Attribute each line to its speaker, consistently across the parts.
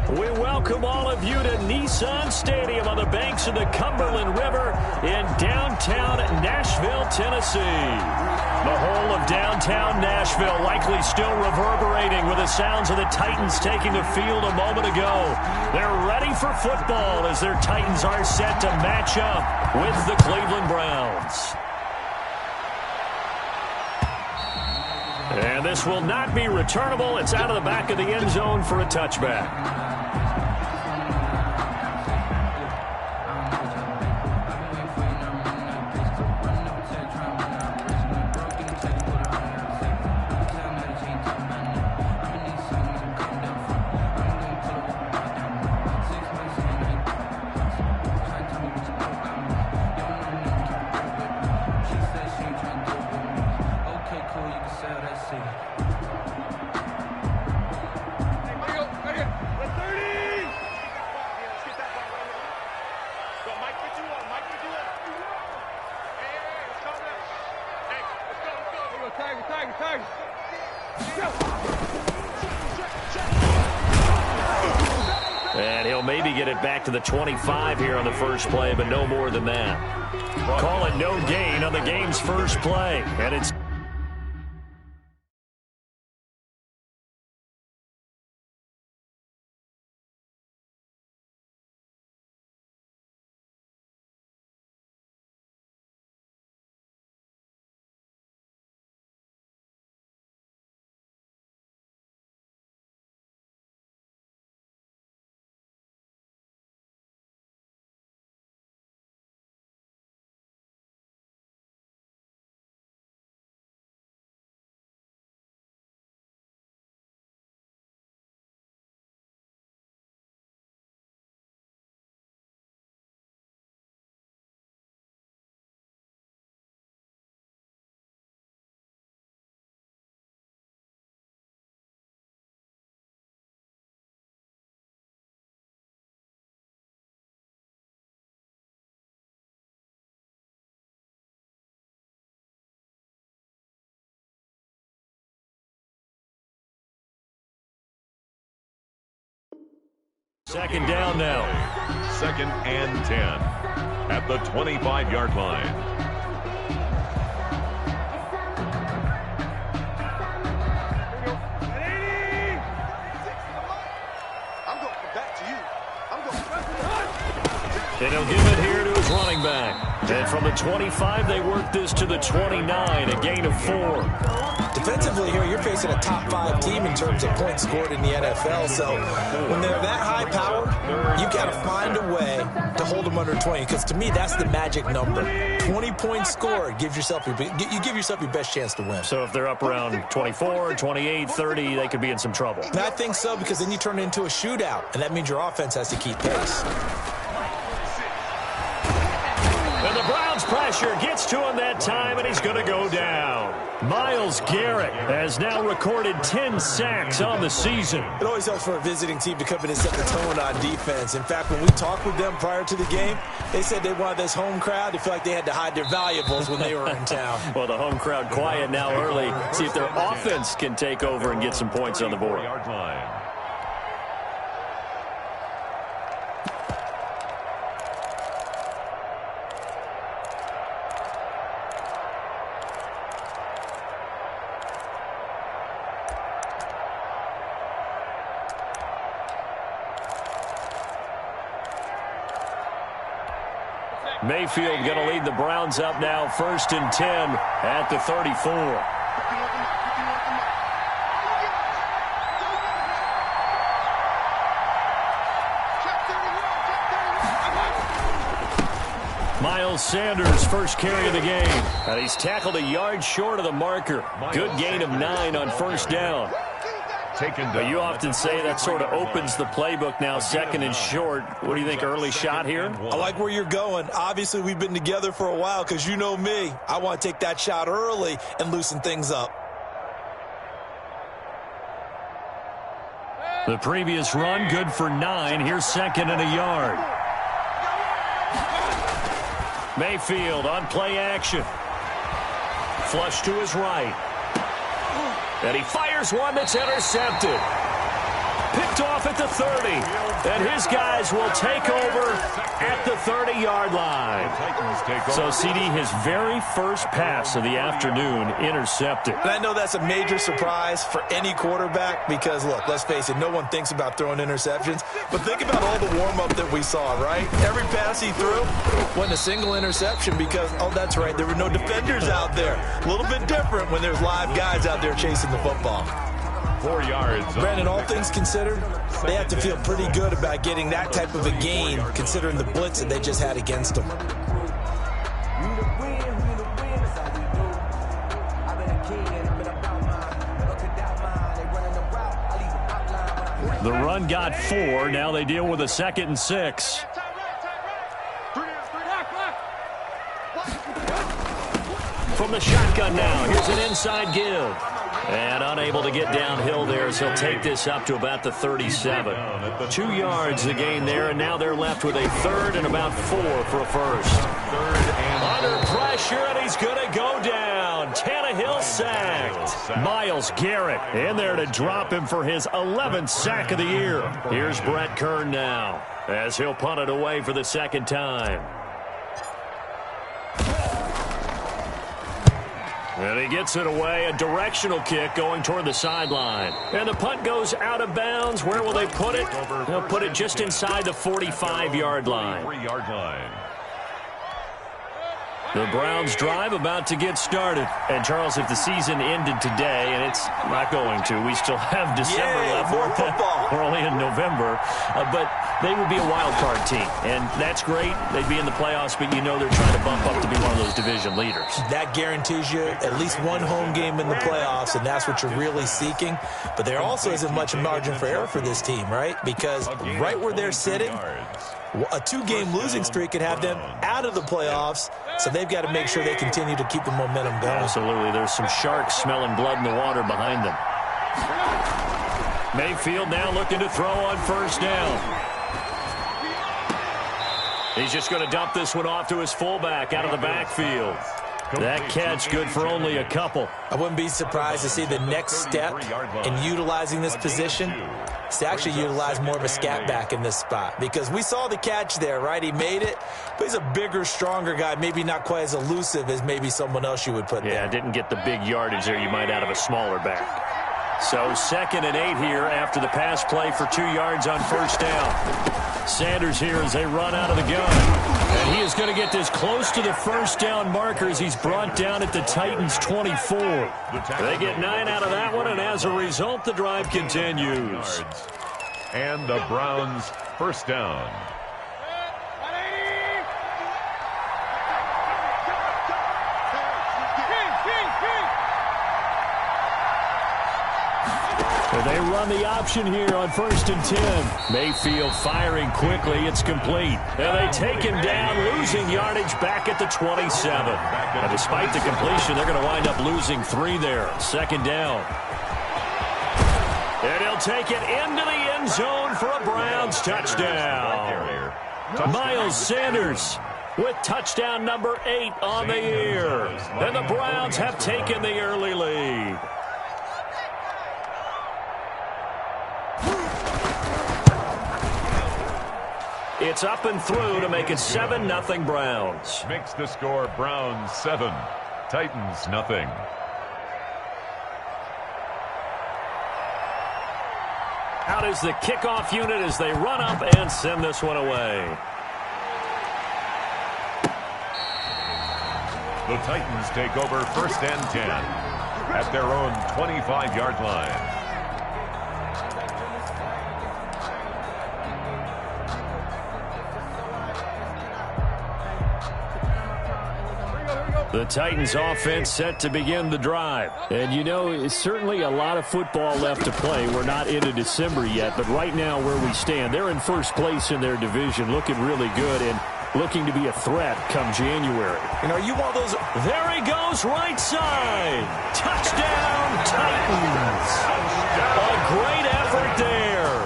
Speaker 1: We welcome all of you to Nissan Stadium on the banks of the Cumberland River in downtown Nashville, Tennessee. The whole of downtown Nashville likely still reverberating with the sounds of the Titans taking the field a moment ago. They're ready for football as their Titans are set to match up with the Cleveland Browns. And this will not be returnable. It's out of the back of the end zone for a touchback. And he'll maybe get it back to the 25 here on the first play, but no more than that. Call it no gain on the game's first play. And it's second down now.
Speaker 2: Second and 10 at the 25-yard line.
Speaker 1: And he'll give it here to his running back. And from the 25, they work this to the 29, a gain of 4.
Speaker 3: Defensively here, you're facing a top-5 team in terms of points scored in the NFL. So when they're that high-powered, you got to find a way to hold them under 20. Because to me, that's the magic number. 20 points scored, you give yourself your best chance to win.
Speaker 1: So if they're up around 24, 28, 30, they could be in some trouble.
Speaker 3: And I think so, because then you turn it into a shootout, and that means your offense has to keep pace.
Speaker 1: And the Browns pressure gets to him that time, and he's going to go down. Myles Garrett has now recorded 10 sacks on the season.
Speaker 3: It always helps for a visiting team to come in and set the tone on defense. In fact, when we talked with them prior to the game, they said they wanted this home crowd to feel like they had to hide their valuables when they were in town.
Speaker 1: Well, the home crowd quiet now early. See if their offense can take over and get some points on the board. Mayfield going to lead the Browns up now, 1st and 10 at the 34. Miles Sanders, first carry of the game. And he's tackled a yard short of the marker. Good gain of 9 on first down. But you often say that sort of opens the playbook now, 2nd and short. What do you think, early shot here?
Speaker 3: I like where you're going. Obviously, we've been together for a while because you know me. I want to take that shot early and loosen things up.
Speaker 1: The previous run, good for 9. Here's 2nd and a yard. Mayfield on play action. Flush to his right. And he fires one that's intercepted. Picked Picked off at the 30. And his guys will take over at the 30-yard line. So, CD, his very first pass of the afternoon intercepted.
Speaker 3: And I know that's a major surprise for any quarterback because, look, let's face it, no one thinks about throwing interceptions. But think about all the warm-up that we saw, right? Every pass he threw wasn't a single interception because, oh, that's right, there were no defenders out there. A little bit different when there's live guys out there chasing the football.
Speaker 2: 4 yards.
Speaker 3: Brandon, all things considered, they have to feel pretty good about getting that type of a gain considering the blitz that they just had against them.
Speaker 1: The run got 4. Now they deal with a 2nd and 6. From the shotgun now, here's an inside give. And unable to get downhill there, so he'll take this up to about the 37. 2 yards the gain there, and now they're left with a 3rd and about 4 for a first. Under pressure, and he's going to go down. Tannehill sacked. Myles Garrett in there to drop him for his 11th sack of the year. Here's Brett Kern now, as he'll punt it away for the 2nd time. And he gets it away, a directional kick going toward the sideline. And the punt goes out of bounds. Where will they put it? They'll put it just inside the 45-yard line.
Speaker 2: 3-yard line.
Speaker 1: The Browns drive about to get started. And, Charles, if the season ended today, and it's not going to, we still have December left.
Speaker 3: More football.
Speaker 1: We're only in November. But they would be a wild card team. And that's great. They'd be in the playoffs, but you know they're trying to bump up to be one of those division leaders.
Speaker 3: That guarantees you at least one home game in the playoffs, and that's what you're really seeking. But there also isn't much margin for error for this team, right? Because right where they're sitting, a 2-game losing streak could have them out of the playoffs, so they've got to make sure they continue to keep the momentum going.
Speaker 1: Absolutely. There's some sharks smelling blood in the water behind them. Mayfield now looking to throw on 1st down. He's just going to dump this one off to his fullback out of the backfield. That catch good for only a couple.
Speaker 3: I wouldn't be surprised to see the next step in utilizing this position is to actually utilize more of a scat back in this spot. Because we saw the catch there, right? He made it, but he's a bigger, stronger guy, maybe not quite as elusive as maybe someone else you would put there.
Speaker 1: Yeah, didn't get the big yardage there you might out of a smaller back. So 2nd and 8 here after the pass play for 2 yards on 1st down. Sanders here as they run out of the gun. And he is going to get this close to the 1st down markers. He's brought down at the Titans' 24. They get 9 out of that one, and as a result, the drive continues.
Speaker 2: And the Browns' 1st down.
Speaker 1: They run the option here on 1st and 10. Mayfield firing quickly. It's complete. And they take him down, losing yardage back at the 27. Now, despite the completion, they're going to wind up losing 3 there. 2nd down. And he'll take it into the end zone for a Browns touchdown. Miles Sanders with touchdown number 8 on the year. And the Browns have taken the early lead. It's up and through to make it 7-0 Browns.
Speaker 2: Makes the score Browns 7, Titans nothing.
Speaker 1: Out is the kickoff unit as they run up and send this one away.
Speaker 2: The Titans take over 1st and 10 at their own 25-yard line.
Speaker 1: The Titans offense set to begin the drive. And you know, it's certainly a lot of football left to play. We're not into December yet, but right now where we stand, they're in 1st place in their division, looking really good and looking to be a threat come January.
Speaker 3: And are you one of those?
Speaker 1: There he goes, right side. Touchdown, Titans. A great effort there.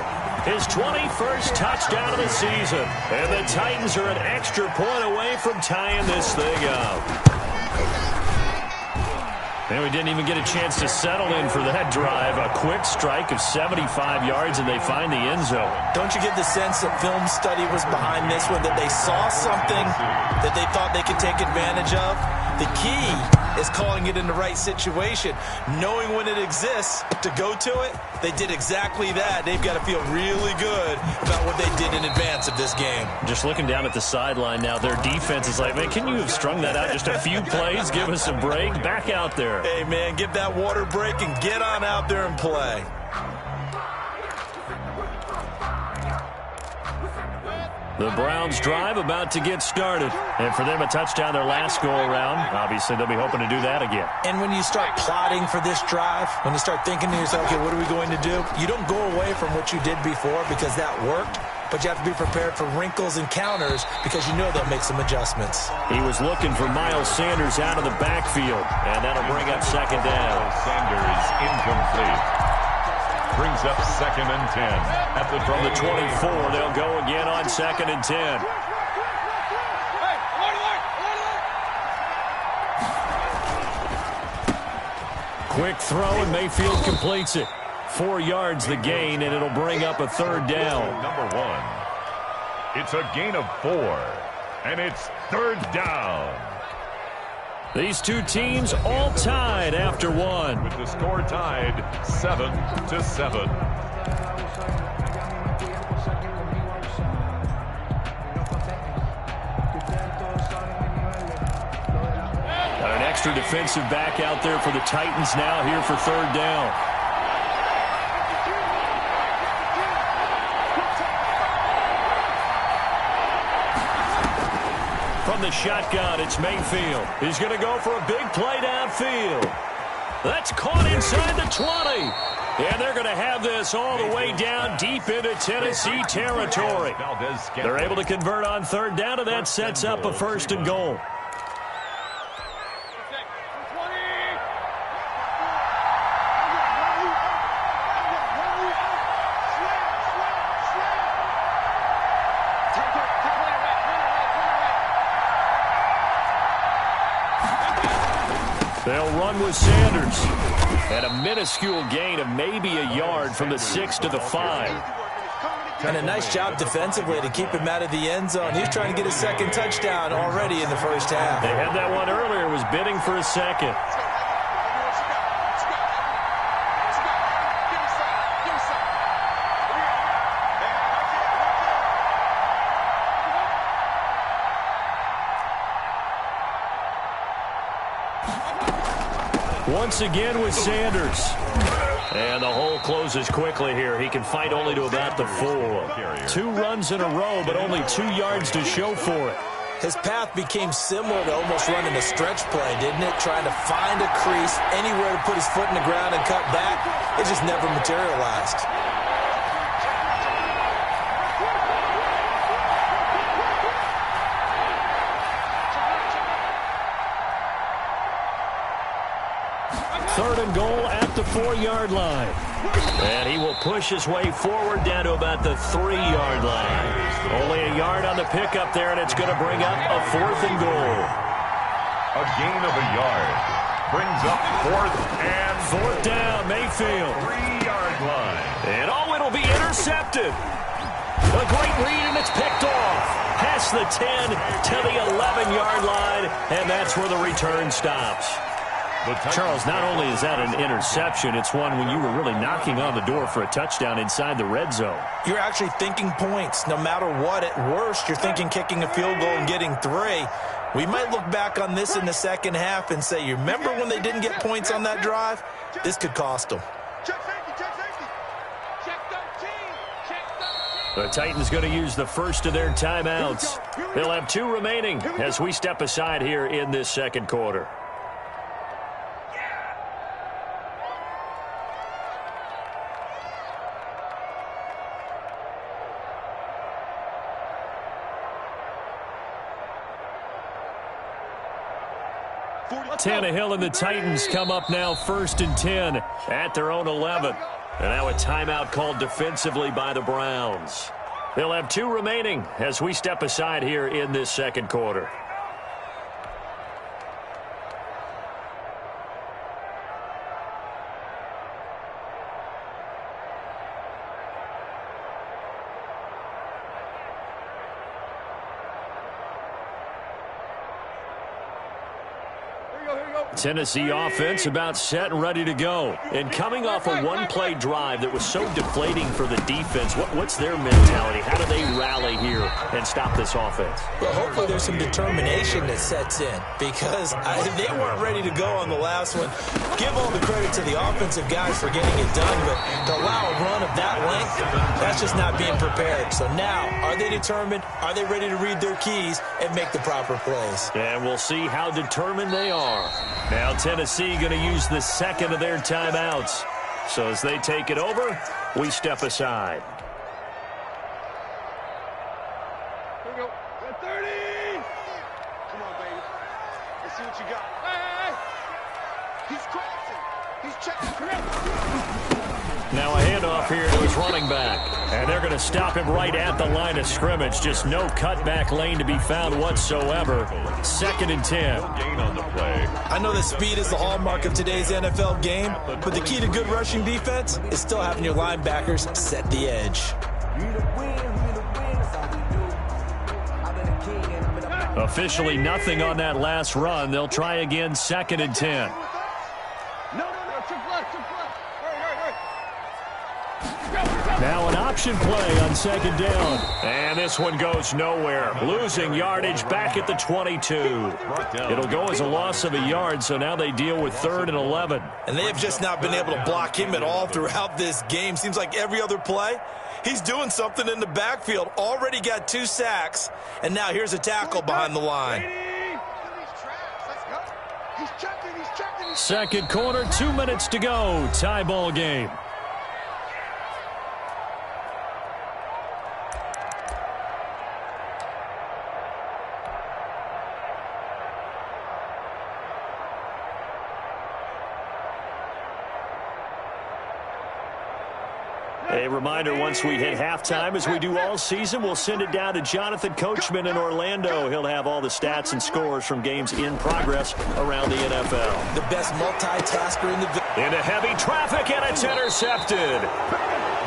Speaker 1: His 21st touchdown of the season. And the Titans are an extra point away from tying this thing up. And we didn't even get a chance to settle in for that drive. A quick strike of 75 yards, and they find the end zone.
Speaker 3: Don't you get the sense that film study was behind this one, that they saw something that they thought they could take advantage of? The key is calling it in the right situation, knowing when it exists to go to it. They did exactly that. They've got to feel really good about what they did in advance of this game.
Speaker 1: Just looking down at the sideline now, their defense is like, man, can you have strung that out just a few plays? Give us a break. Back out there.
Speaker 3: Hey, man, give that water break and get on out there and play.
Speaker 1: The Browns drive about to get started. And for them, a touchdown their last go-around. Obviously, they'll be hoping to do that again.
Speaker 3: And when you start plotting for this drive, when you start thinking to yourself, okay, what are we going to do? You don't go away from what you did before because that worked, but you have to be prepared for wrinkles and counters because you know they'll make some adjustments.
Speaker 1: He was looking for Miles Sanders out of the backfield, and that'll bring up second down.
Speaker 2: Sanders incomplete. Brings up 2nd and 10.
Speaker 1: From the 24, they'll go again on 2nd and 10. Quick throw, and Mayfield completes it. 4 yards the gain, and it'll bring up a 3rd down.
Speaker 2: Number 1. It's a gain of 4, and it's 3rd down.
Speaker 1: These two teams all tied after one.
Speaker 2: With the score tied 7-7.
Speaker 1: Got an extra defensive back out there for the Titans now here for 3rd down. From the shotgun, it's Mayfield. He's going to go for a big play downfield. That's caught inside the 20. And they're going to have this all the way down deep into Tennessee territory. They're able to convert on 3rd down, and that sets up a 1st and goal. They'll run with Sanders. And a minuscule gain of maybe a yard from the 6 to the 5.
Speaker 3: And a nice job defensively to keep him out of the end zone. He's trying to get his 2nd touchdown already in the 1st half.
Speaker 1: They had that one earlier, was bidding for a 2nd. Once again with Sanders. And the hole closes quickly here. He can fight only to about the 4. 2 runs in a row, but only 2 yards to show for it.
Speaker 3: His path became similar to almost running a stretch play, didn't it? Trying to find a crease, anywhere to put his foot in the ground and cut back. It just never materialized. Third and goal at the 4-yard line. And he will push his way forward down to about the 3-yard line. Only a yard on the pickup there, and it's going to bring up a 4th and goal.
Speaker 2: A gain of a yard. Brings up
Speaker 1: 4th down, Mayfield.
Speaker 2: 3-yard line.
Speaker 1: And oh, it'll be intercepted. A great read, and it's picked off. Past the 10 to the 11-yard line, and that's where the return stops. Charles, not only is that an interception, it's one when you were really knocking on the door for a touchdown inside the red zone.
Speaker 3: You're actually thinking points. No matter what, at worst, you're thinking kicking a field goal and getting 3. We might look back on this in the 2nd half and say, you remember when they didn't get points on that drive? This could cost them.
Speaker 1: The Titans going to use the first of their timeouts. They'll have 2 remaining as we step aside here in this 2nd quarter. Tannehill and the Titans come up now 1st and 10 at their own 11. And now a timeout called defensively by the Browns. They'll have 2 remaining as we step aside here in this 2nd quarter. Tennessee offense about set and ready to go. And coming off a one-play drive that was so deflating for the defense, what's their mentality? How do they rally here and stop this offense?
Speaker 3: Well, hopefully there's some determination that sets in because they weren't ready to go on the last one. Give all the credit to the offensive guys for getting it done, but to allow a run of that length, that's just not being prepared. So now, are they determined? Are they ready to read their keys and make the proper plays?
Speaker 1: And we'll see how determined they are. Now Tennessee going to use the second of their timeouts. So as they take it over, we step aside.
Speaker 4: Here we go. Got 30. Come on, baby. Let's see what you got. Hey, hey. He's crossing. He's checking.
Speaker 1: Now a handoff here to his running back. And they're going to stop him right at the line of scrimmage. Just no cutback lane to be found whatsoever. 2nd and 10.
Speaker 2: Gain on the play.
Speaker 3: I know that speed is the hallmark of today's NFL game, but the key to good rushing defense is still having your linebackers set the edge.
Speaker 1: Officially nothing on that last run. They'll try again 2nd and 10. Now an option play on 2nd down. And this one goes nowhere. Losing yardage back at the 22. It'll go as a loss of a yard, so now they deal with 3rd and 11.
Speaker 3: And they have just not been able to block him at all throughout this game. Seems like every other play, he's doing something in the backfield. Already got 2 sacks, and now here's a tackle behind the line.
Speaker 1: Second quarter, 2 minutes to go. Tie ball game. A reminder, once we hit halftime, as we do all season, we'll send it down to Jonathan Coachman in Orlando. He'll have all the stats and scores from games in progress around the NFL.
Speaker 3: The best multitasker in the...
Speaker 1: Into heavy traffic, and it's intercepted.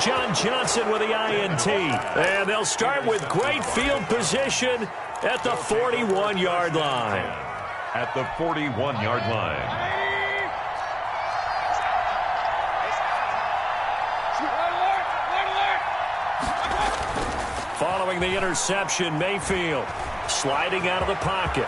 Speaker 1: John Johnson with the INT. And they'll start with great field position at the 41-yard line.
Speaker 2: At the 41-yard line.
Speaker 1: Following the interception, Mayfield sliding out of the pocket.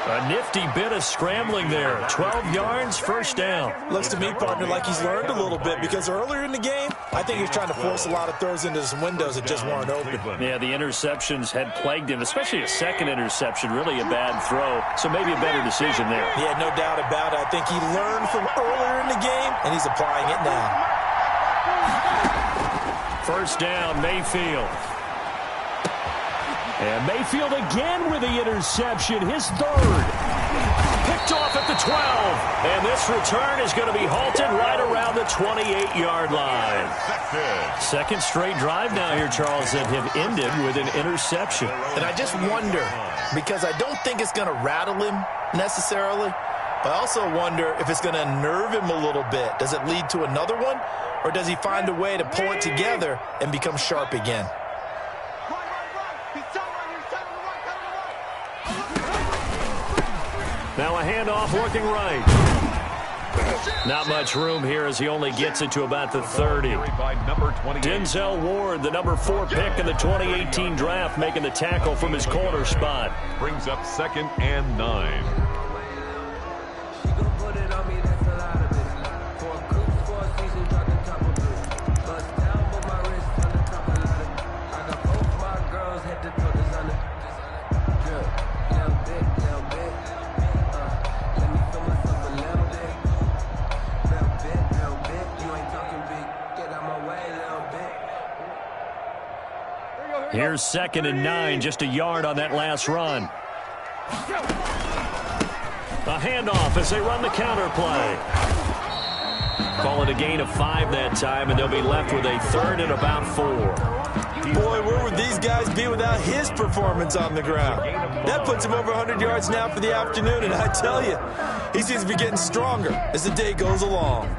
Speaker 1: A nifty bit of scrambling there. 12 yards, first down.
Speaker 3: Looks to me, partner, like he's learned a little bit because earlier in the game, I think he was trying to force a lot of throws into some windows that just weren't open.
Speaker 1: Yeah, the interceptions had plagued him, especially a second interception, really a bad throw. So maybe a better decision there.
Speaker 3: Yeah, no doubt about it. I think he learned from earlier in the game, and he's applying it now.
Speaker 1: First down, Mayfield. And Mayfield again with the interception, his 3rd. Picked off at the 12. And this return is going to be halted right around the 28-yard line. Second straight drive now here, Charles, that have ended with an interception.
Speaker 3: And I just wonder, because I don't think it's going to rattle him necessarily, but I also wonder if it's going to unnerve him a little bit. Does it lead to another one? Or does he find a way to pull it together and become sharp again?
Speaker 1: Now a handoff looking right. Not much room here as he only gets it to about the 30. Denzel Ward, the number 4 pick in the 2018 draft, making the tackle from his corner spot.
Speaker 2: Brings up 2nd and 9.
Speaker 1: Here's 2nd and 9, just a yard on that last run. A handoff as they run the counter play. Call it a gain of 5 that time, and they'll be left with a 3rd and about 4.
Speaker 3: Boy, where would these guys be without his performance on the ground? That puts him over 100 yards now for the afternoon, and I tell you, he seems to be getting stronger as the day goes along.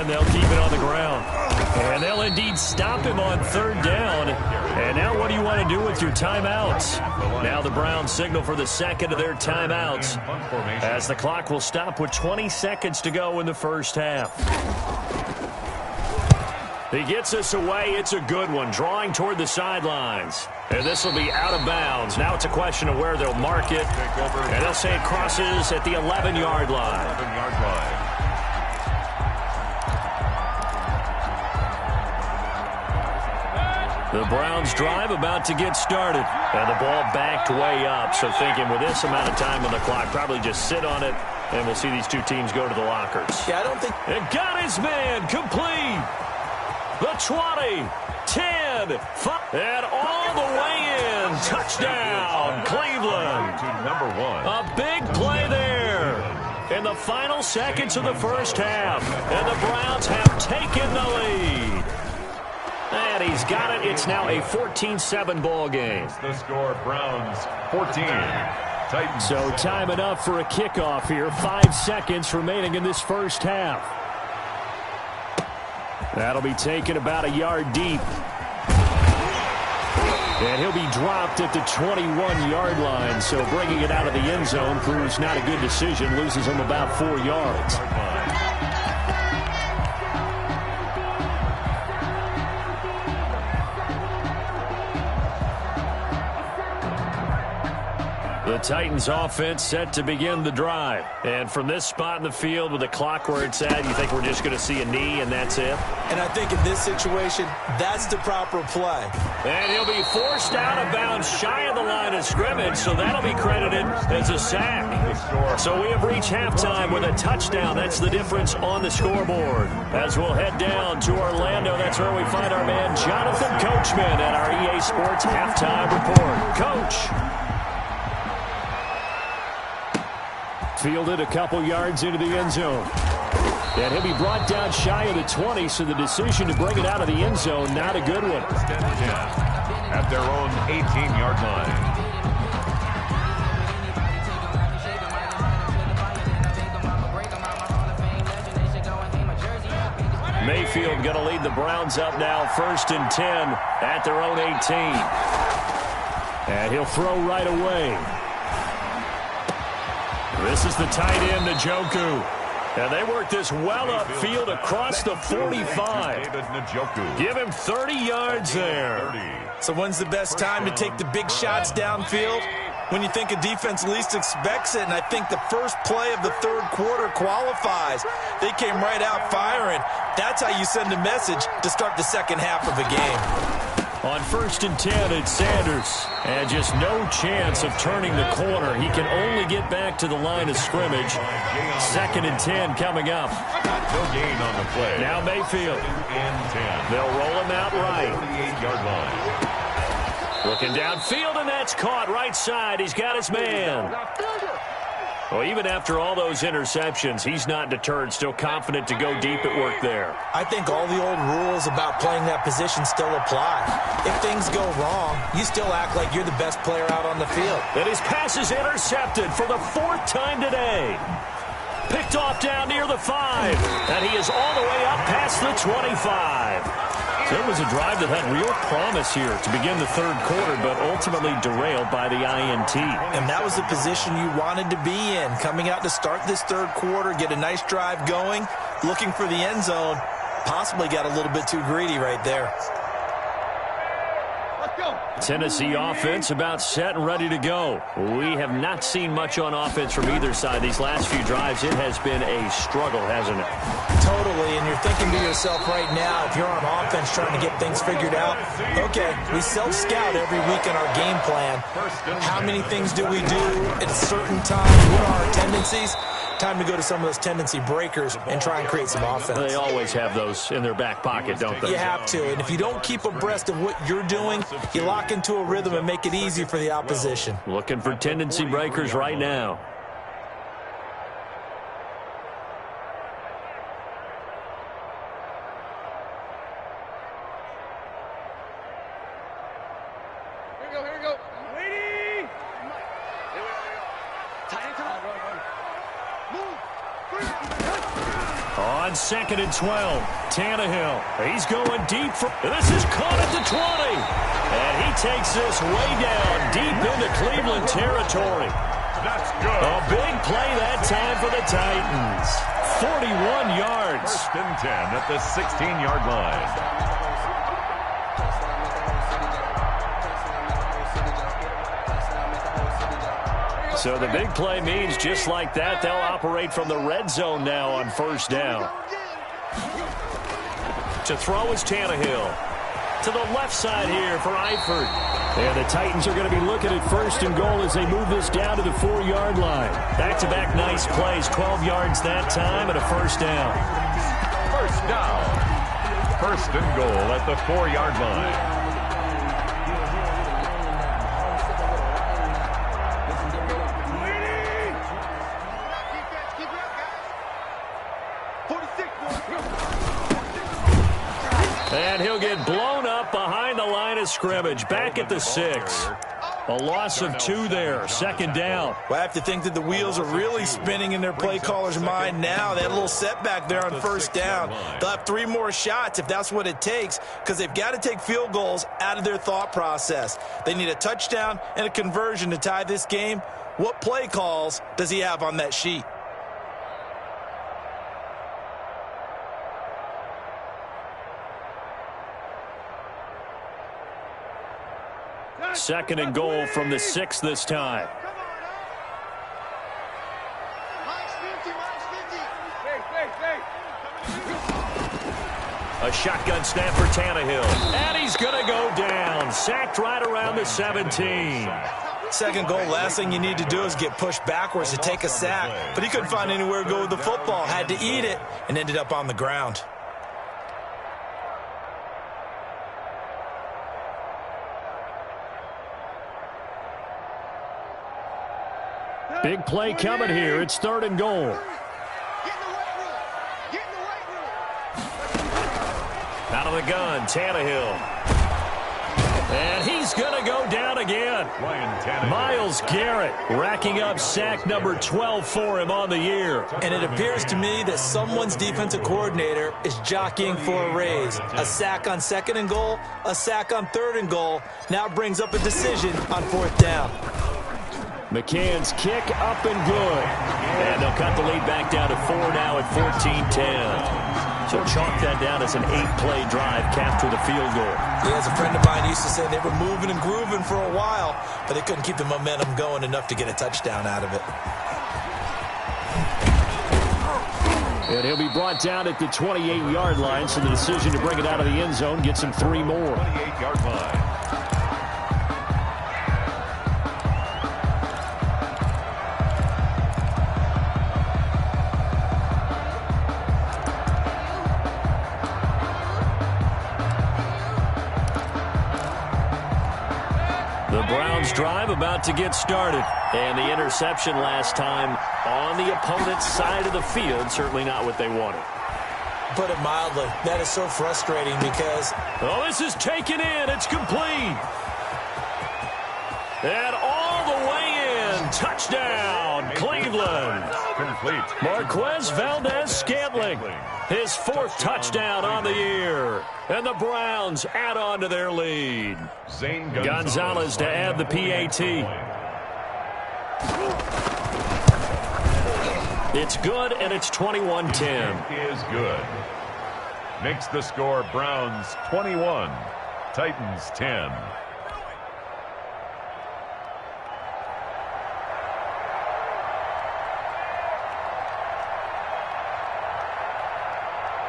Speaker 1: and they'll keep it on the ground. And they'll indeed stop him on third down. And now what do you want to do with your timeouts? Now the Browns signal for the second of their timeouts, as the clock will stop with 20 seconds to go in the first half. He gets us away. It's a good one, drawing toward the sidelines. And this will be out of bounds. Now it's a question of where they'll mark it. And they'll say it crosses at the 11-yard line.
Speaker 2: 11-yard line.
Speaker 1: The Browns drive about to get started. And the ball backed way up. So thinking with this amount of time on the clock, probably just sit on it. And we'll see these two teams go to the lockers.
Speaker 3: Yeah, I don't think...
Speaker 1: And got his man complete. The 20, 10, 5, and all the way in. Touchdown, Cleveland.
Speaker 2: To number 1.
Speaker 1: A big play there in the final seconds of the first half. And the Browns have taken the lead. And he's got it. It's now a 14-7 ball game.
Speaker 2: The score, Browns 14. Titans.
Speaker 1: So time enough for a kickoff here. 5 seconds remaining in this first half. That'll be taken about a yard deep. And he'll be dropped at the 21-yard line. So bringing it out of the end zone proves not a good decision. Loses him about 4 yards. The Titans offense set to begin the drive. And from this spot in the field with the clock where it's at, you think we're just going to see a knee and that's it?
Speaker 3: And I think in this situation, that's the proper play.
Speaker 1: And he'll be forced out of bounds shy of the line of scrimmage, so that'll be credited as a sack. So we have reached halftime with a touchdown. That's the difference on the scoreboard. As we'll head down to Orlando, that's where we find our man Jonathan Coachman at our EA Sports Halftime Report. Coach. Fielded a couple yards into the end zone. And he'll be brought down shy of the 20, so the decision to bring it out of the end zone, not a good one.
Speaker 2: At their own 18-yard line.
Speaker 1: Mayfield going to lead the Browns up now, 1st and 10 at their own 18. And he'll throw right away. This is the tight end, Njoku. And they work this well upfield across the 45. Give him 30 yards there.
Speaker 3: So when's the best time to take the big shots downfield? When you think a defense least expects it, and I think the first play of the third quarter qualifies. They came right out firing. That's how you send a message to start the second half of a game.
Speaker 1: On 1st and 10, it's Sanders. And just no chance of turning the corner. He can only get back to the line of scrimmage. 2nd and 10 coming up.
Speaker 2: No gain on the play.
Speaker 1: Now Mayfield. They'll roll him out right.
Speaker 2: 38-yard line.
Speaker 1: Looking downfield, and that's caught right side. He's got his man. Well, even after all those interceptions, he's not deterred, still confident to go deep at work there.
Speaker 3: I think all the old rules about playing that position still apply. If things go wrong, you still act like you're the best player out on the field.
Speaker 1: And his pass is intercepted for the 4th time today. Picked off down near the 5. And he is all the way up past the 25. So it was a drive that had real promise here to begin the third quarter, but ultimately derailed by the INT.
Speaker 3: And that was the position you wanted to be in, coming out to start this third quarter, get a nice drive going, looking for the end zone, possibly got a little bit too greedy right there.
Speaker 1: Tennessee offense about set and ready to go. We have not seen much on offense from either side. These last few drives, it has been a struggle, hasn't it?
Speaker 3: Totally, and you're thinking to yourself right now, if you're on offense trying to get things figured out, okay, we self-scout every week in our game plan. How many things do we do at a certain time? What are our tendencies? Time to go to some of those tendency breakers and try and create some offense.
Speaker 1: They always have those in their back pocket, don't they?
Speaker 3: You have to, and if you don't keep abreast of what you're doing, you lock into a rhythm and make it easy for the opposition.
Speaker 1: Looking for tendency breakers right now.
Speaker 4: Here we go. Waiting. Tight into the...
Speaker 1: On on 2nd and 12. Tannehill, he's going deep. This is caught at the 20. And he takes this way down deep into Cleveland territory.
Speaker 2: That's good.
Speaker 1: A big play that time for the Titans. 41 yards.
Speaker 2: 1st and 10 at the 16-yard line.
Speaker 1: So the big play means just like that, they'll operate from the red zone now on 1st down. To throw is Tannehill. To the left side here for Eifert. And the Titans are going to be looking at 1st and goal as they move this down to the 4-yard line. Back-to-back nice plays, 12 yards that time and a 1st down.
Speaker 2: 1st down. 1st and goal at the 4-yard line.
Speaker 1: And he'll get blown up behind the line of scrimmage. Back at the 6. A loss of 2 there. 2nd down.
Speaker 3: Well, I have to think that the wheels are really spinning in their play caller's mind now. They had a little setback there on 1st down. They'll have 3 more shots if that's what it takes, because they've got to take field goals out of their thought process. They need a touchdown and a conversion to tie this game. What play calls does he have on that sheet?
Speaker 1: 2nd and goal from the 6 this time. A shotgun snap for Tannehill. And he's going to go down. Sacked right around the 17.
Speaker 3: 2nd goal, last thing you need to do is get pushed backwards to take a sack. But he couldn't find anywhere to go with the football. Had to eat it and ended up on the ground.
Speaker 1: Big play coming here. It's 3rd and goal. Out of the gun, Tannehill. And he's going to go down again. Myles Garrett racking up sack number 12 for him on the year.
Speaker 3: And it appears to me that someone's defensive coordinator is jockeying for a raise. A sack on 2nd and goal, a sack on 3rd and goal. Now brings up a decision on 4th down.
Speaker 1: McCann's kick up and good. And they'll cut the lead back down to 4 now at 14-10. So chalk that down as an 8-play drive, capture the field goal.
Speaker 3: Yeah, as a friend of mine used to say, they were moving and grooving for a while, but they couldn't keep the momentum going enough to get a touchdown out of it.
Speaker 1: And he'll be brought down at the 28-yard line, so the decision to bring it out of the end zone gets him 3 more.
Speaker 2: 28-yard line.
Speaker 1: Drive about to get started. And the interception last time on the opponent's side of the field. Certainly not what they wanted.
Speaker 3: Put it mildly, that is so frustrating because...
Speaker 1: Oh, this is taken in. It's complete. And all the way in. Touchdown, Cleveland.
Speaker 2: Complete.
Speaker 1: Marquez Valdez-Scantling. His 4th touchdown on the year. And the Browns add on to their lead.
Speaker 2: Zane
Speaker 1: Gonzalez to add the PAT. It's good, and it's 21-10.
Speaker 2: Is good. Makes the score Browns 21, Titans 10.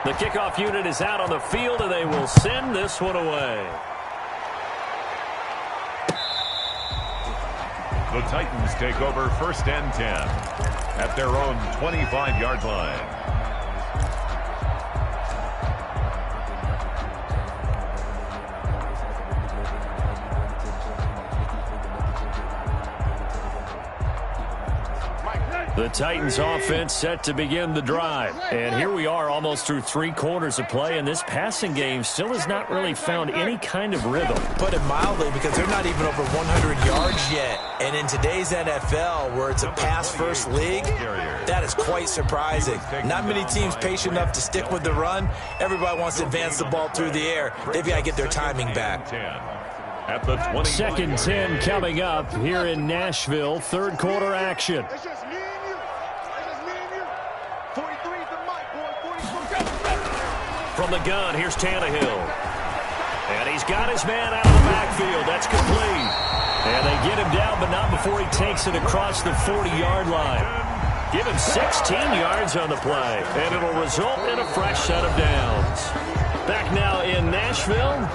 Speaker 1: The kickoff unit is out on the field, and they will send this one away.
Speaker 2: The Titans take over 1st and 10 at their own 25-yard line.
Speaker 1: The Titans offense set to begin the drive. And here we are almost through 3 quarters of play, and this passing game still has not really found any kind of rhythm.
Speaker 3: Put it mildly, because they're not even over 100 yards yet. And in today's NFL, where it's a pass-first league, that is quite surprising. Not many teams patient enough to stick with the run. Everybody wants to advance the ball through the air. They've got to get their timing back.
Speaker 2: At the 20.
Speaker 1: 2nd and 10 coming up here in Nashville. 3rd quarter action.
Speaker 4: It's just me and you. It's just me and you. 43 is the mic, boy. 44, go.
Speaker 1: From the gun, here's Tannehill. And he's got his man out of the backfield. That's complete. And they get him down, but not before he takes it across the 40-yard line. Give him 16 yards on the play, and it'll result in a fresh set of downs. Back now in Nashville,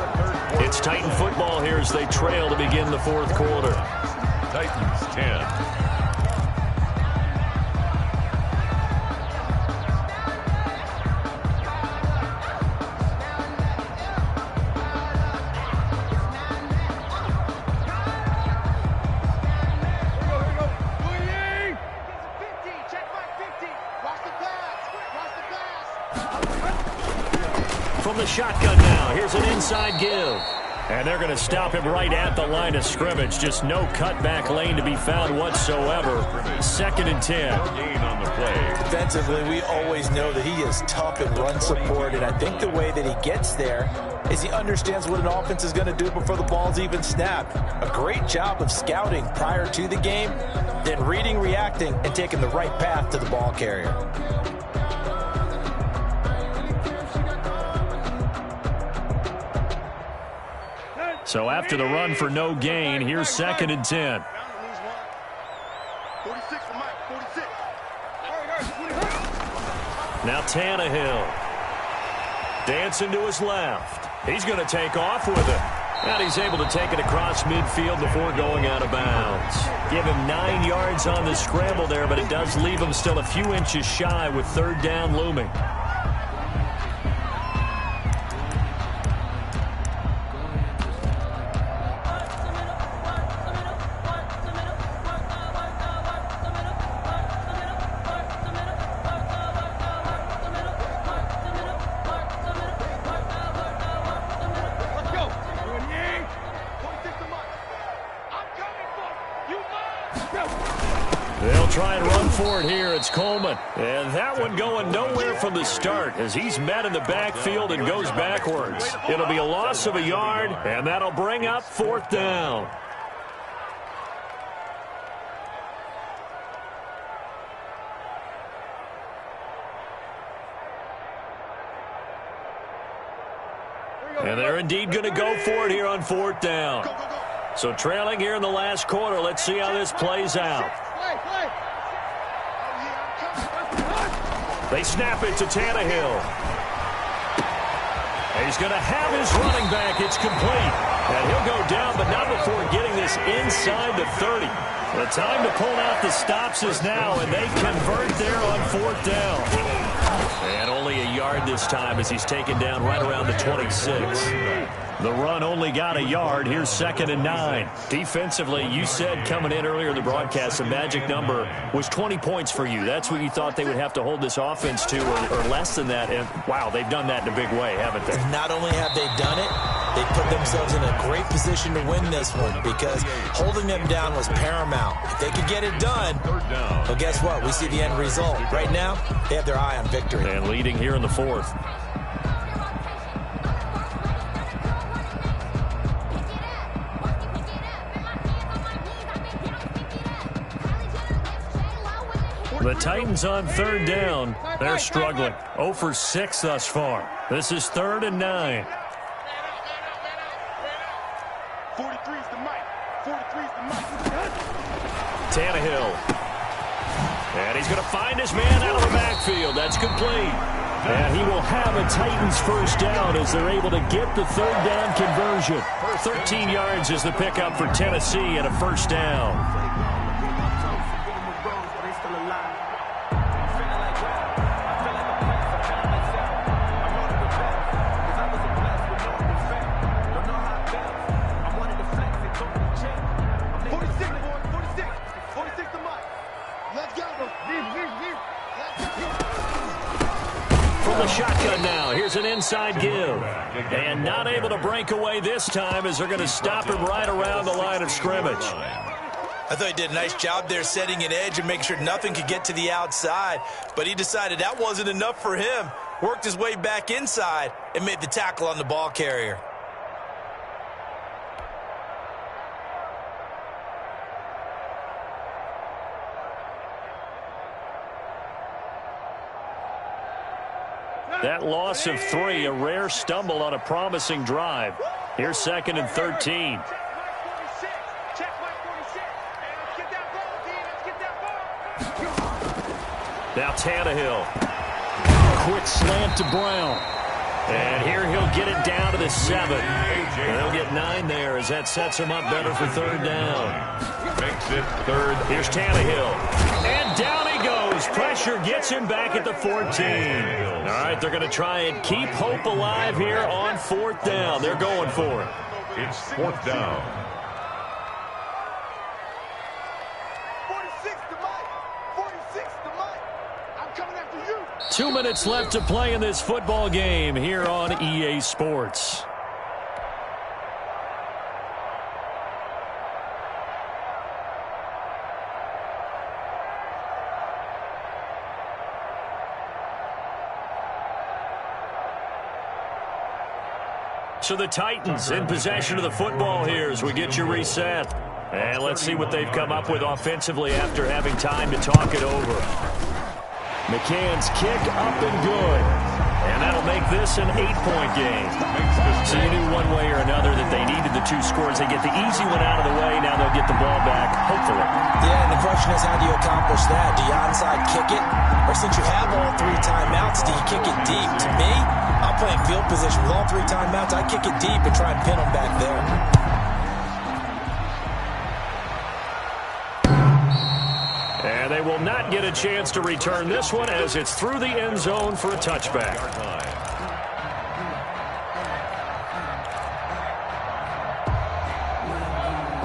Speaker 1: it's Titan football here as they trail to begin the 4th quarter.
Speaker 2: Titans 10.
Speaker 1: From the shotgun now, here's an inside give. And they're going to stop him right at the line of scrimmage. Just no cutback lane to be found whatsoever. 2nd and 10.
Speaker 2: Gain on the play.
Speaker 3: Defensively, we always know that he is tough in run support, and I think the way that he gets there is he understands what an offense is going to do before the ball's even snapped. A great job of scouting prior to the game, then reading, reacting, and taking the right path to the ball carrier.
Speaker 1: So after the run for no gain, here's 2nd and 10.
Speaker 4: 46 for Mike, 46.
Speaker 1: Now Tannehill. Dancing to his left. He's going to take off with it. And he's able to take it across midfield before going out of bounds. Give him 9 yards on the scramble there, but it does leave him still a few inches shy with 3rd down looming. They'll try and run for it here. It's Coleman. And that one going nowhere from the start as he's met in the backfield and goes backwards. It'll be a loss of a yard, and that'll bring up 4th down. And they're indeed going to go for it here on 4th down. So trailing here in the last quarter, let's see how this plays out. They snap it to Tannehill. And he's going to have his running back. It's complete. And he'll go down, but not before getting this inside the 30. The time to pull out the stops is now, and they convert there on 4th down. And only a yard this time as he's taken down right around the 26. The run only got a yard. Here's 2nd and 9. Defensively, you said coming in earlier in the broadcast, the magic number was 20 points for you. That's what you thought they would have to hold this offense to, or less than that. And, wow, they've done that in a big way, haven't they?
Speaker 3: Not only have they done it, they put themselves in a great position to win this one because holding them down was paramount. If they could get it done, well, guess what? We see the end result. Right now, they have their eye on victory.
Speaker 1: And leading here in the 4th. The Titans on 3rd down. They're struggling. 0 for 6 thus far. This is 3rd and 9.
Speaker 4: 43's the mic. 43's the mic.
Speaker 1: Tannehill. And he's going to find his man out of the backfield. That's complete. And he will have a Titans 1st down as they're able to get the 3rd down conversion. 13 yards is the pickup for Tennessee and a 1st down. shotgun now. Here's an inside give. And not able to break away this time as they're going to stop him right around the line of scrimmage.
Speaker 3: I thought he did a nice job there setting an edge and making sure nothing could get to the outside. But he decided that wasn't enough for him. Worked his way back inside and made the tackle on the ball carrier.
Speaker 1: That loss of 3, a rare stumble on a promising drive. Here's 2nd and 13. Now Tannehill. Quick slant to Brown. And here he'll get it down to the 7. And he'll get 9 there as that sets him up better for 3rd down.
Speaker 2: Makes it 3rd.
Speaker 1: Here's Tannehill. And down he goes. Pressure gets him back at the 14. All right, they're going to try and keep hope alive here on 4th down. They're going for it.
Speaker 2: It's 4th down.
Speaker 4: 46 to Mike. 46 to Mike. I'm coming after you.
Speaker 1: 2 minutes left to play in this football game here on EA Sports. So the Titans in possession of the football here as we get you reset. And let's see what they've come up with offensively after having time to talk it over. McCann's kick up and good. And that'll make this an 8-point game. So you knew one way or another that they needed the 2 scores. They get the easy one out of the way. Now they'll get the ball back, hopefully.
Speaker 3: Yeah, and the question is, how do you accomplish that? Do you onside kick it? Or since you have all 3 timeouts, do you kick it deep? To me, I'm playing field position with all 3 timeouts. I kick it deep and try and pin them back there.
Speaker 1: And they will not get a chance to return this one as it's through the end zone for a touchback.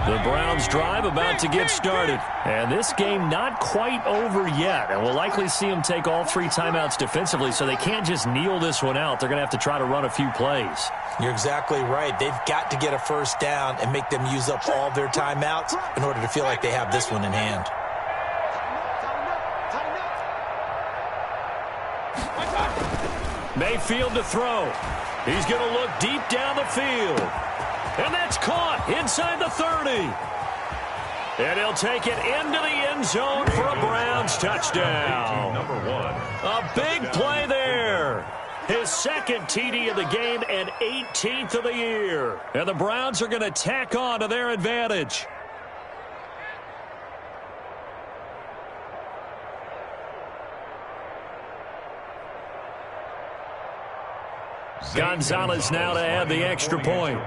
Speaker 1: The Browns drive about to get started. And this game not quite over yet. And we'll likely see them take all 3 timeouts defensively, so they can't just kneel this one out. They're going to have to try to run a few plays.
Speaker 3: You're exactly right. They've got to get a 1st down and make them use up all their timeouts in order to feel like they have this one in hand.
Speaker 1: Mayfield to throw. He's going to look deep down the field. And that's caught inside the 30. And he'll take it into the end zone for a Browns touchdown.
Speaker 2: Number 1.
Speaker 1: A big play there. His 2nd TD of the game and 18th of the year. And the Browns are going to tack on to their advantage. Gonzalez now to add the extra point.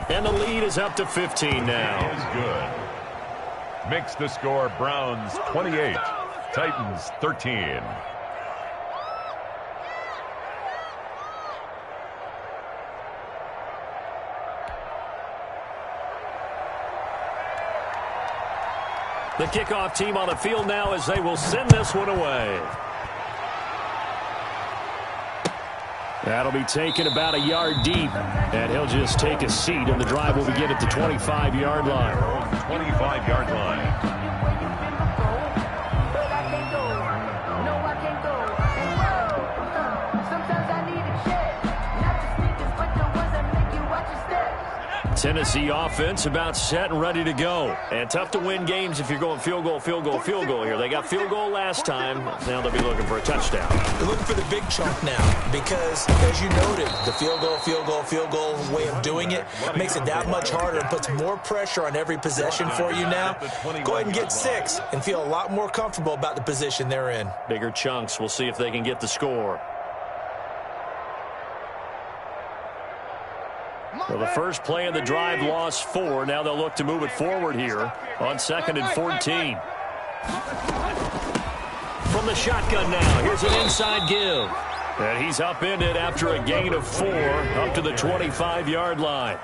Speaker 1: And the lead is up to 15 now.
Speaker 2: Is good. Makes the score Browns 28, Titans 13.
Speaker 1: The kickoff team on the field now as they will send this one away. That'll be taken about a yard deep. And he'll just take a seat, and the drive will begin at the 25-yard line.
Speaker 2: 25-yard line. Tennessee offense about set and ready to go. And tough to win games if you're going field goal, field goal, field goal here. They got field goal last time. Now they'll be looking for a touchdown.
Speaker 3: They're looking for the big chunk now because, as you noted, the field goal way of doing it makes it that much harder and puts more pressure on every possession for you now. Go ahead and get 6 and feel a lot more comfortable about the position they're in.
Speaker 1: Bigger chunks. We'll see if they can get the score. Well, the first play of the drive lost 4. Now they'll look to move it forward here on 2nd and 14. From the shotgun now, here's an inside give. And he's upended after a gain of 4 up to the 25-yard line.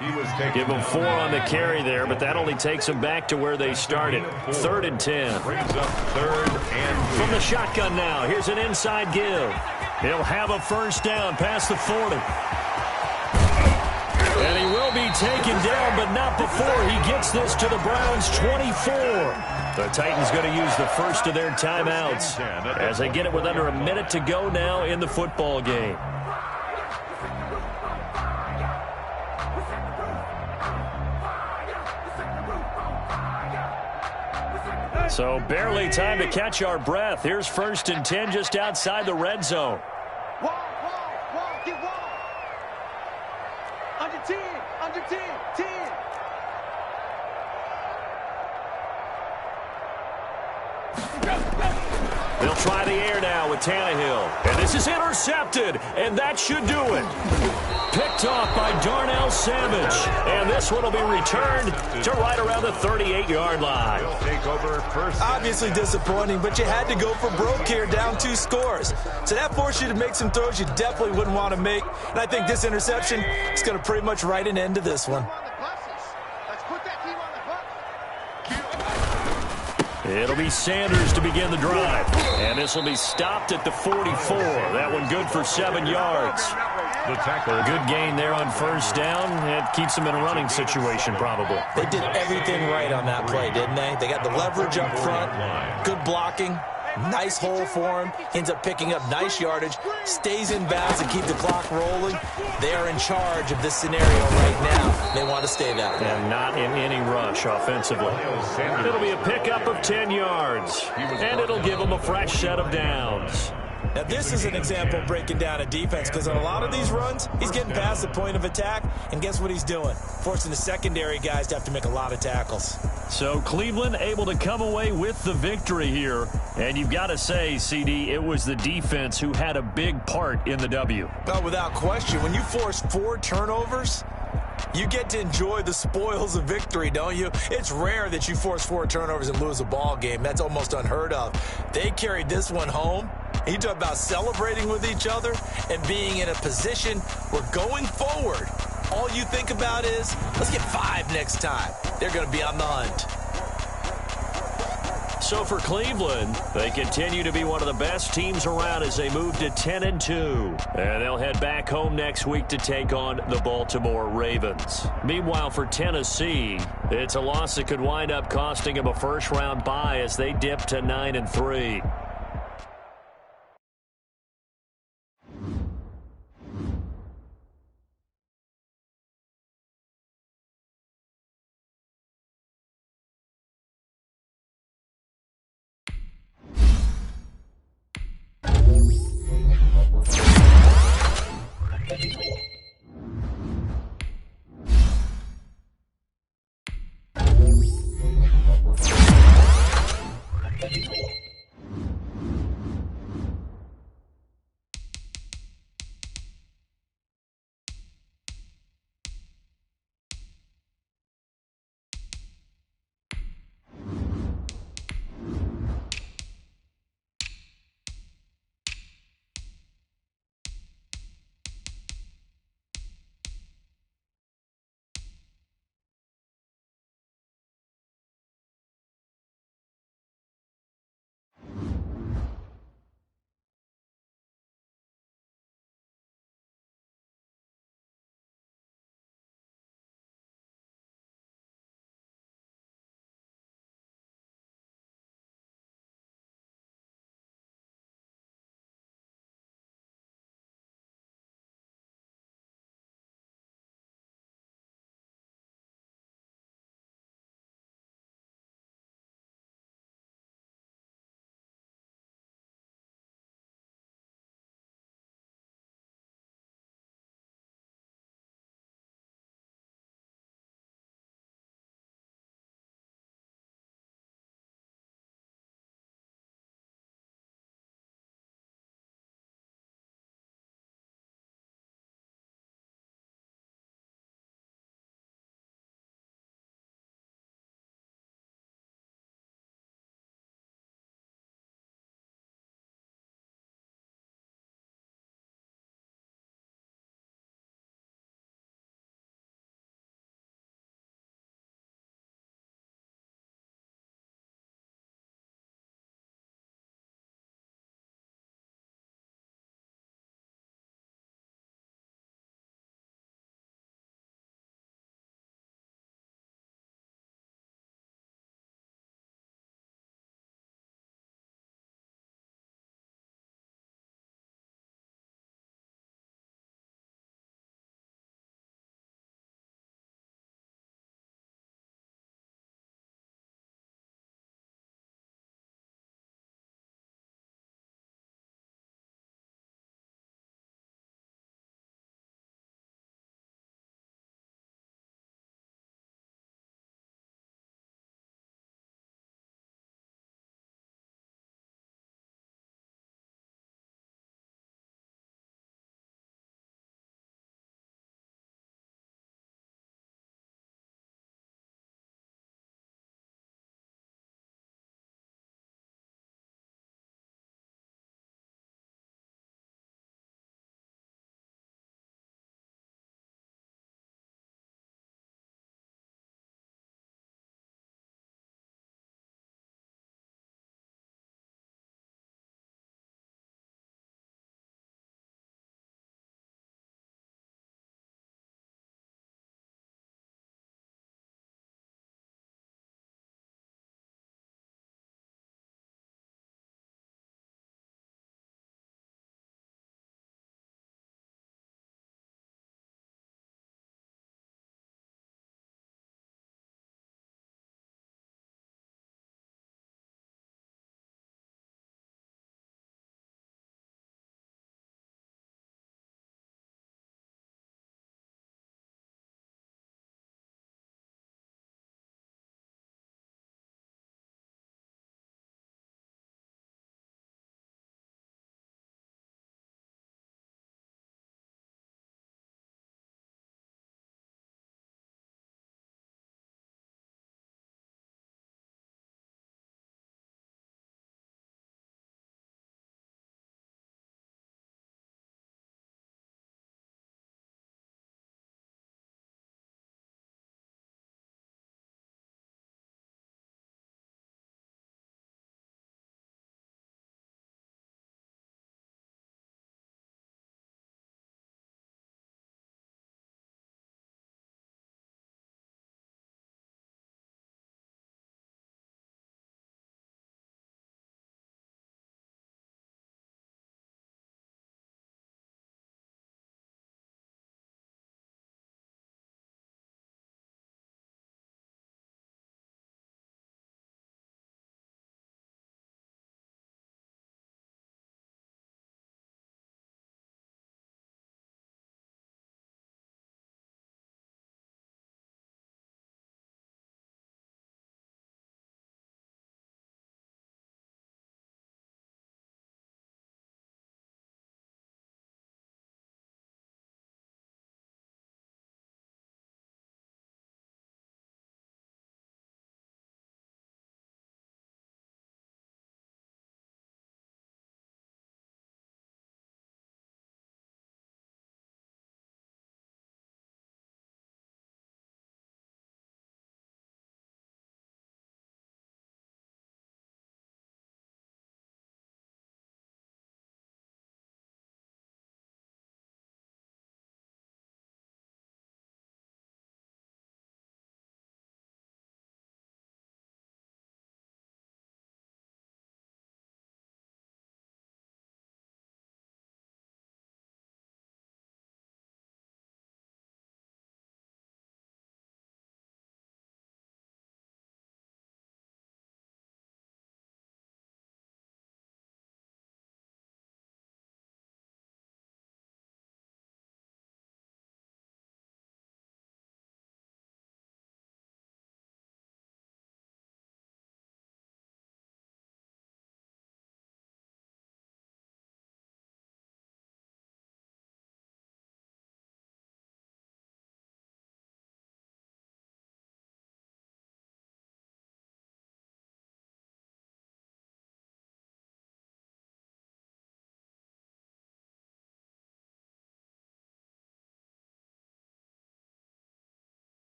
Speaker 1: Give him 4 on the carry there, but that only takes him back to where they started. 3rd and 10.
Speaker 5: Brings up 3rd and 10.
Speaker 1: From the shotgun now, here's an inside give. He'll have a first down past the 40. And he will be taken down, but not before he gets this to the Browns' 24. The Titans going to use the first of their timeouts as they get it with under a minute to go now in the football game. So barely time to catch our breath. Here's 1st and 10 just outside the red zone.
Speaker 4: Wall, get wall. Under 10, 10.
Speaker 1: They'll try the air now with Tannehill. And this is intercepted, and that should do it. Picked off by Darnell Savage. And this one will be returned to right around the 38-yard line.
Speaker 5: Take over first.
Speaker 3: Obviously disappointing, but you had to go for broke here, down 2 scores. So that forced you to make some throws you definitely wouldn't want to make. And I think this interception is going to pretty much write an end to this one.
Speaker 4: Let's put that team on the bus.
Speaker 1: It'll be Sanders to begin the drive. And this will be stopped at the 44. That one good for 7 yards.
Speaker 5: The tackle.
Speaker 1: Good gain there on first down. It keeps them in a running situation, probably.
Speaker 3: They did everything right on that play, didn't they? They got the leverage up front, good blocking, nice hole for him, ends up picking up nice yardage, stays in bounds and keep the clock rolling. They are in charge of this scenario right now. They want to stay that way.
Speaker 1: And not in any rush offensively. It'll be a pickup of 10 yards, and it'll give them a fresh set of downs.
Speaker 3: Now, this is an example of breaking down a defense because on a lot of these runs, he's getting past the point of attack, and guess what he's doing? Forcing the secondary guys to have to make a lot of tackles.
Speaker 1: So Cleveland able to come away with the victory here, and you've got to say, CD, it was the defense who had a big part in the W.
Speaker 3: Oh, without question. When you force 4 turnovers, you get to enjoy the spoils of victory, don't you? It's rare that you force 4 turnovers and lose a ball game. That's almost unheard of. They carried this one home. You talk about celebrating with each other and being in a position where going forward, all you think about is, let's get 5 next time. They're going to be on the hunt.
Speaker 1: So for Cleveland, they continue to be one of the best teams around as they move to 10-2. And they'll head back home next week to take on the Baltimore Ravens. Meanwhile, for Tennessee, it's a loss that could wind up costing them a first-round bye as they dip to 9-3.